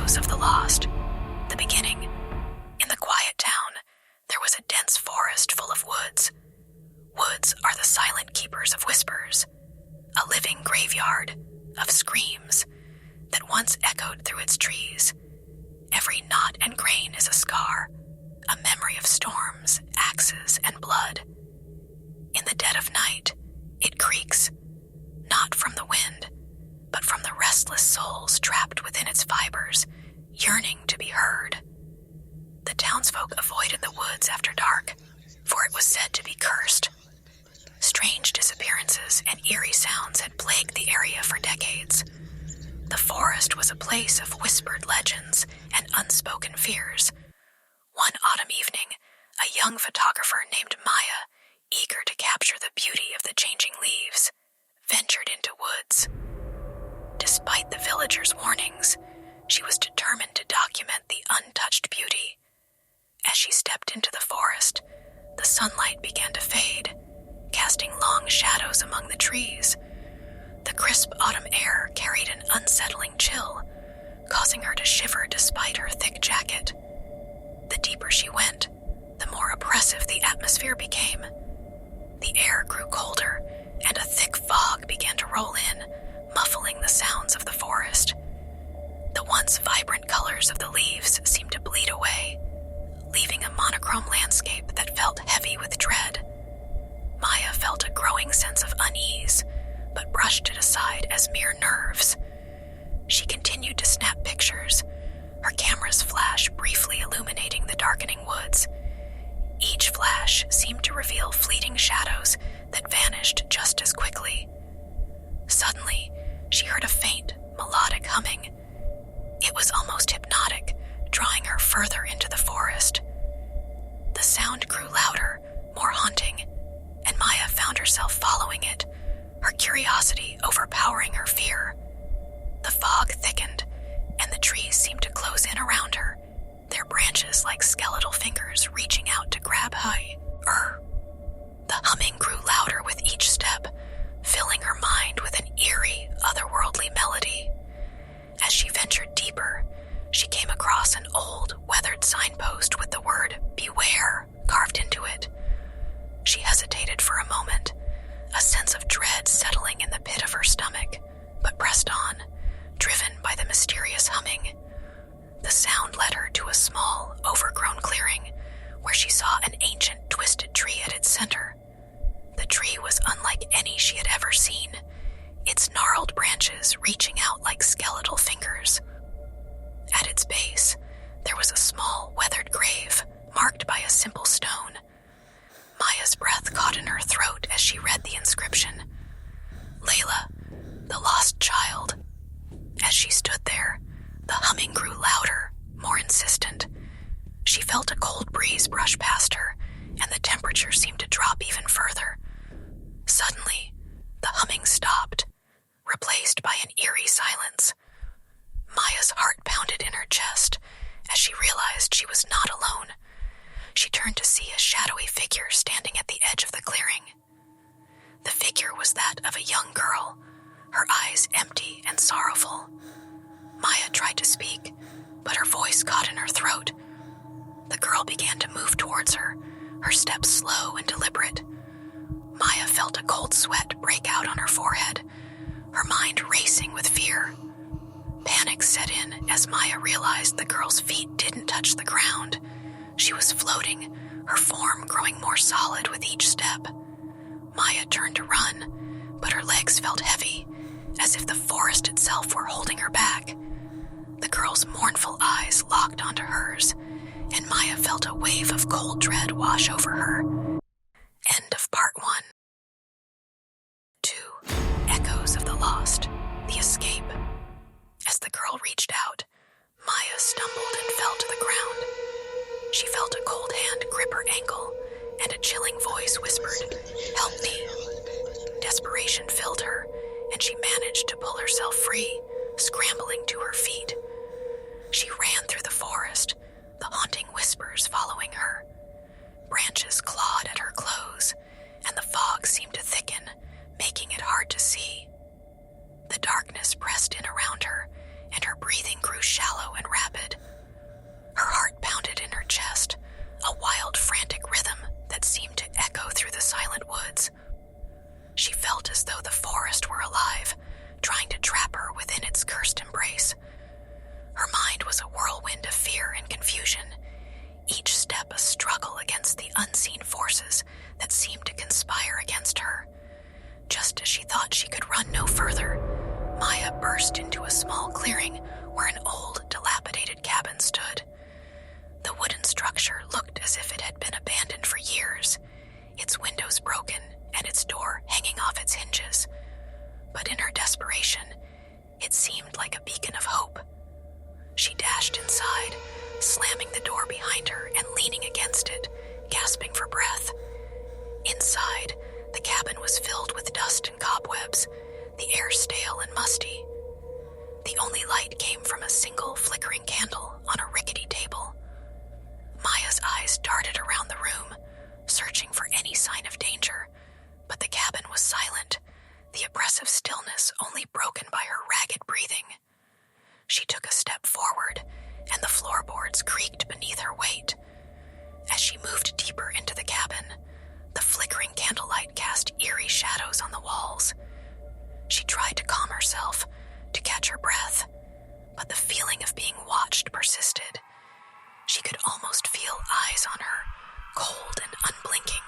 Echoes of the Lost. The beginning. In the quiet town, there was a dense forest full of woods. Woods are the silent keepers of whispers, a living graveyard of screams that once echoed through its trees. Every knot and grain is a scar, a memory of storms, axes, and blood. In the dead of night, it creaks, not from the wind, but from the restless souls trapped within its fibers, yearning to be heard. The townsfolk avoided the woods after dark, for it was said to be cursed. Strange disappearances and eerie sounds had plagued the area for decades. The forest was a place of whispered legends and unspoken fears. One autumn evening, a young photographer named Maya, eager to capture the beauty of the changing leaves, ventured into woods. Despite the villagers' warnings, she was determined to document the untouched beauty. As she stepped into the forest, the sunlight began to fade, casting long shadows among the trees. The crisp autumn air carried an unsettling chill, causing her to shiver despite her thick jacket. The deeper she went, the more oppressive the atmosphere became. The air grew colder, and a thick fog began to roll in, muffling the sounds of the forest. The once vibrant colors of the leaves seemed to bleed away, leaving a monochrome landscape that felt heavy with dread. Maya felt a growing sense of unease, but brushed it aside as mere nerves. She continued to snap pictures, her camera's flash briefly illuminating the darkening woods. Each flash seemed to reveal fleeting shadows that vanished just as quickly. Suddenly, she heard a faint, melodic humming. It was almost hypnotic, drawing her further into the forest. The sound grew louder, more haunting, and Maya found herself following it, her curiosity overpowering her fear. The fog thickened, and the trees seemed to close in around her, their branches like skeletal fingers reaching out to grab her. The humming grew louder with each step, filling her mind with an eerie, otherworldly melody. As she ventured deeper, she came across an old, weathered signpost with the word "Beware" carved into it. She hesitated for a moment, a sense of dread settling in the pit of her stomach, but pressed on, driven by the mysterious humming. The sound led her to a small, overgrown clearing, where she saw an ancient, twisted tree at its center. The tree was unlike any she had ever seen, its gnarled branches reaching out like skeletal fingers. At its base, there was a small, weathered grave, marked by a simple stone. Maya's breath caught in her throat as she read the inscription. Layla, the lost child. As she stood there, the humming grew louder, more insistent. She felt a cold breeze brush past her, and the temperature seemed to drop even further. Suddenly, the humming stopped, replaced by an eerie silence. Maya's heart pounded in her chest as she realized she was not alone. She turned to see a shadowy figure standing at the edge of the clearing. The figure was that of a young girl, her eyes empty and sorrowful. Maya tried to speak, but her voice caught in her throat. The girl began to move towards her, her steps slow and deliberate. Maya felt a cold sweat break out on her forehead, her mind racing with fear. Panic set in as Maya realized the girl's feet didn't touch the ground. She was floating, her form growing more solid with each step. Maya turned to run, but her legs felt heavy, as if the forest itself were holding her back. The girl's mournful eyes locked onto hers, and Maya felt a wave of cold dread wash over her. End of part 1. 2. Echoes of the Lost. The Escape. As the girl reached out, Maya stumbled and fell to the ground. She felt a cold hand grip her ankle, and a chilling voice whispered, "Help me." Desperation filled her, and she managed to pull herself free, scrambling to her feet. She ran through the forest, the haunting whispers following her. Branches clawed at her clothes, against her. Just as she thought she could run no further, Maya burst into a small clearing where an old, dilapidated cabin stood. The wooden structure looked as if it had been abandoned for years, its windows broken and its door hanging off its hinges. But in her desperation, it seemed like a beacon of hope. She dashed inside, slamming the door behind her and leaning against it, gasping for breath. Inside, the cabin was filled with dust and cobwebs, the air stale and musty. The only light came from a single flickering candle on a rickety table. Maya's eyes darted around the room, searching for any sign of danger, but the cabin was silent, the oppressive stillness only broken by her ragged breathing. She took a step forward, and the floorboards creaked beneath her weight. As she moved deeper into the cabin, the flickering candlelight cast eerie shadows on the walls. She tried to calm herself, to catch her breath, but the feeling of being watched persisted. She could almost feel eyes on her, cold and unblinking.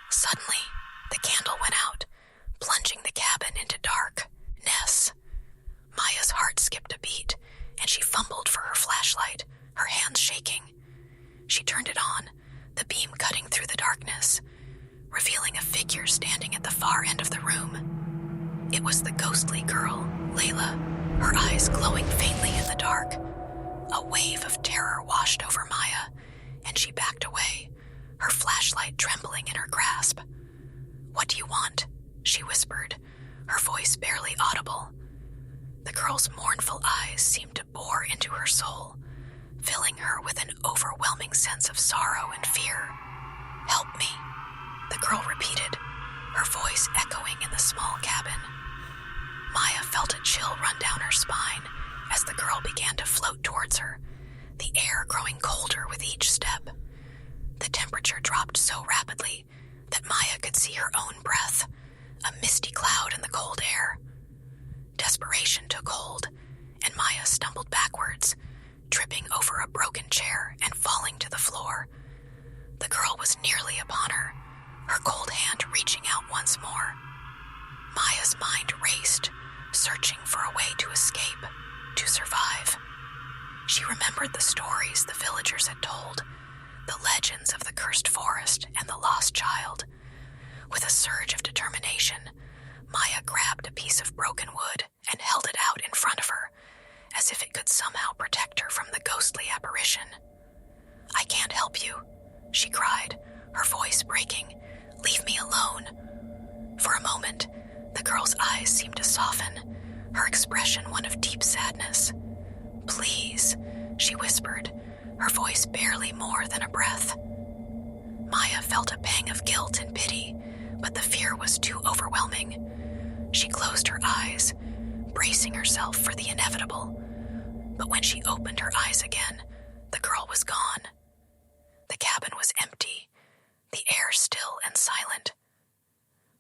Suddenly, the candle went out, plunging the cabin into darkness. Maya's heart skipped a beat, and she fumbled for her flashlight, her hands shaking. She turned it on, the beam cutting through the darkness, revealing a figure standing at the far end of the room. It was the ghostly girl, Layla, her eyes glowing faintly in the dark. A wave of terror washed over Maya, and she backed away, her flashlight trembling in her grasp. "What do you want?" she whispered, her voice barely audible. The girl's mournful eyes seemed to bore into her soul, filling her with an overwhelming sense of sorrow and fear. "Help me," the girl repeated, her voice echoing in the small cabin. Maya felt a chill run down her spine as the girl began to float towards her, the air growing colder with each step. The temperature dropped so rapidly that Maya could see her own breath, a misty cloud in the cold air. Desperation took hold, and Maya stumbled backwards, tripping over a broken chair and falling to the floor. The girl was nearly upon her, her cold hand reaching out once more. Maya's mind raced, searching for a way to escape, to survive. She remembered the stories the villagers had told, the legends of the cursed forest and the lost child. With a surge of determination, Maya grabbed a piece of broken wood and held it out in front of her, as if it could somehow protect her from the ghostly apparition. "I can't help you," she cried, her voice breaking. "Leave me alone." For a moment, the girl's eyes seemed to soften, her expression one of deep sadness. "Please," she whispered, her voice barely more than a breath. Maya felt a pang of guilt and pity, but the fear was too overwhelming. She closed her eyes, bracing herself for the inevitable. But when she opened her eyes again, the girl was gone. The cabin was empty, the air still and silent.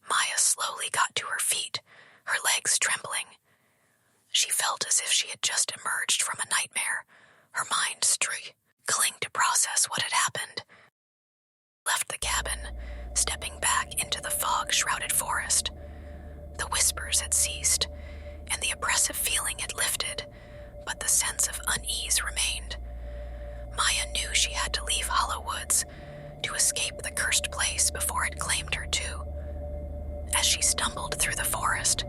Maya slowly got to her feet, her legs trembling. She felt as if she had just emerged from a nightmare, her mind struggling to process what had happened. Left the cabin, stepping back into the fog-shrouded forest. The whispers had ceased, and the oppressive feeling had lifted, but the sense of unease remained. Maya knew she had to leave Hollow Woods, to escape the cursed place before it claimed her too. As she stumbled through the forest,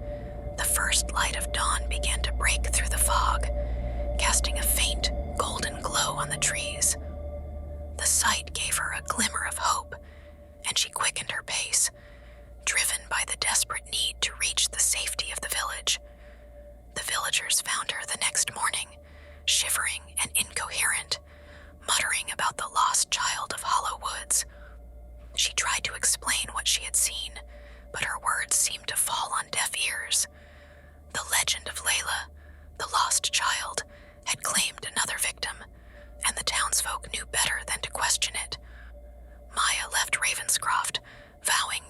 the first light of dawn began to break through the fog, casting a faint, golden glow on the trees. The sight gave her a glimmer of hope, and she quickened her pace, driven by the desperate need to reach the safety of the village. The villagers found her the next morning, shivering and incoherent, muttering about the lost child of Hollow Woods. She tried to explain what she had seen, but her words seemed to fall on deaf ears. The legend of Layla, the lost child, had claimed another victim, and the townsfolk knew better than to question it. Maya left Ravenscroft, vowing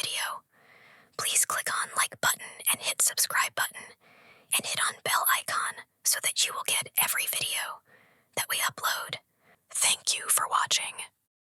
video. Please click on like button and hit subscribe button, and hit on bell icon so that you will get every video that we upload. Thank you for watching.